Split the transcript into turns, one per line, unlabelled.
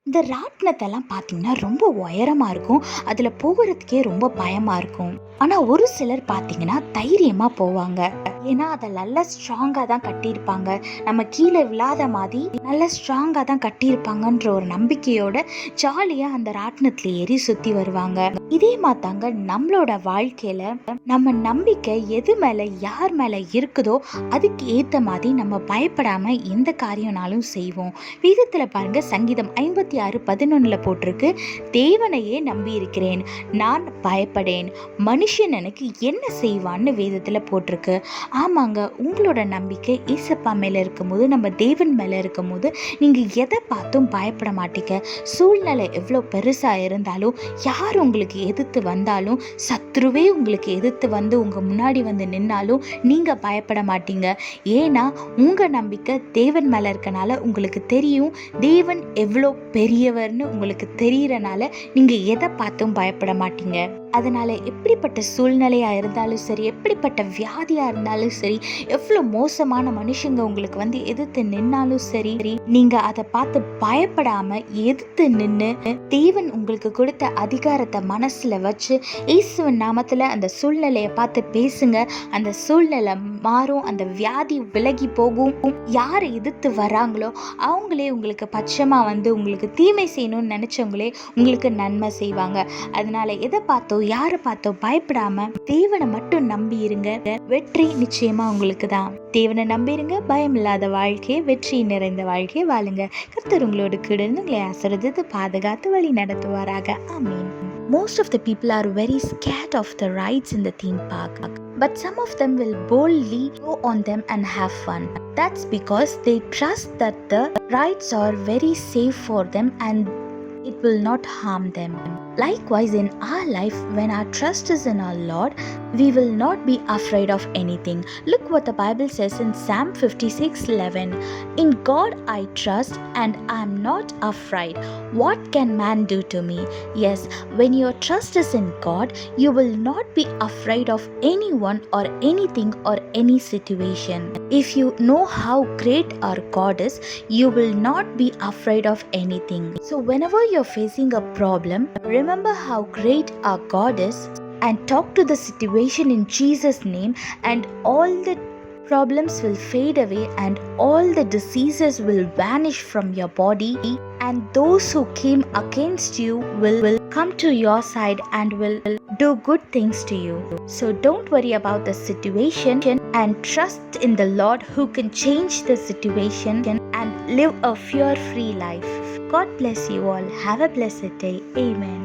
இந்த ராட்டினத்தெல்லாம் பார்த்தீங்கன்னா ரொம்ப உயரமாக இருக்கும். அதில் போகிறதுக்கே ரொம்ப பயமாக இருக்கும். ஆனால் ஒரு சிலர் பார்த்தீங்கன்னா தைரியமாக போவாங்க. ஏன்னா அதை நல்லா ஸ்ட்ராங்காக தான் கட்டியிருப்பாங்க. நம்ம கீழே விழாத மாதிரி நல்லா ஸ்ட்ராங்காக தான் கட்டியிருப்பாங்கன்ற ஒரு நம்பிக்கையோட ஜாலியாக அந்த ராட்டினத்தில் ஏறி சுற்றி வருவாங்க. இதே மாத்தாங்க நம்மளோட வாழ்க்கையில் நம்ம நம்பிக்கை எது மேலே யார் மேலே இருக்குதோ அதுக்கு ஏற்ற மாதிரி நம்ம பயப்படாமல் எந்த காரியம்னாலும் செய்வோம். வேதத்தில் பாருங்க, சங்கீதம் 56:11 போட்டிருக்கு, தேவனையே நம்பி இருக்கிறேன், நான் பயப்படேன், மனுஷன் எனக்கு என்ன செய்வான்னு வேதத்தில் போட்டிருக்கு. ஆமாங்க, உங்களோட நம்பிக்கை ஏசப்பா மேலே இருக்கும்போது, நம்ம தேவன் மேலே இருக்கும்போது நீங்கள் எதை பார்த்தும் பயப்பட மாட்டீங்க. சூழ்நிலை எவ்வளோ பெருசாக இருந்தாலும், யார் உங்களுக்கு எதிர்த்து வந்தாலும், சத்ருவே உங்களுக்கு எதிர்த்து வந்து உங்கள் முன்னாடி வந்து நின்னாலும் நீங்கள் பயப்பட மாட்டீங்க. ஏன்னா உங்கள் நம்பிக்கை தேவன் மேலே இருக்கனால உங்களுக்கு தெரியும் தேவன் எவ்வளோ பெரியவர்னு உங்களுக்கு தெரியறனால நீங்கள் எதை பார்த்தும் பயப்பட மாட்டீங்க. அதனால் எப்படிப்பட்ட சூழ்நிலையாக இருந்தாலும் சரி, எப்படிப்பட்ட வியாதியாக இருந்தாலும் சரி, எவ்வளோ மோசமான மனுஷங்க உங்களுக்கு வந்து எதிர்த்து நின்னாலும் சரி, நீங்கள் அதை பார்த்து பயப்படாமல் எதிர்த்து நின்று தேவன் உங்களுக்கு கொடுத்த அதிகாரத்தை மனசில் வச்சு இயேசுவின் நாமத்தில் அந்த சூழ்நிலையை பார்த்து பேசுங்க. அந்த சூழ்நிலை மாறும், அந்த வியாதி விலகி போகும். யார் எதிர்த்து வராங்களோ அவங்களே உங்களுக்கு பட்சமாக வந்து உங்களுக்கு தீமை செய்யணும்னு நினச்சவங்களே உங்களுக்கு நன்மை செய்வாங்க. அதனால எதை பார்த்தோ யாரை பார்த்தோ பயப்படாம தேவனை மட்டும் நம்பி இருங்க. வெற்றி நிச்சயமா உங்களுக்கு தான். தேவனை நம்பிருங்க, பயம் இல்லாத வாழ்க்கையை, வெற்றி நிறைந்த வாழ்க்கையை வாழுங்க. கர்த்தர் உங்களோடு கூட இருந்து உங்களை ஆசீர்வதித்து பாதுகாத்து வழி நடத்துவாராக. ஆமீன். Most of the people are very scared of the rides in the theme park, but some of them will boldly go on them and have fun. That's because they trust that the rides are very safe for them and it will not harm them. Likewise, in our life, when our trust is in our Lord, we will not be afraid of anything. Look what the Bible says in Psalm 56:11. In God I trust and I am not afraid. What can man do to me? Yes, when your trust is in God, you will not be afraid of anyone or anything or any situation. If you know how great our God is, you will not be afraid of anything. So whenever you're facing a problem, remember how great our God is and talk to the situation in Jesus' name, and all the problems will fade away and all the diseases will vanish from your body, and those who came against you will come to your side and will do good things to you. So don't worry about the situation and trust in the Lord who can change the situation and live a fear-free life. God bless you all. Have a blessed day. Amen.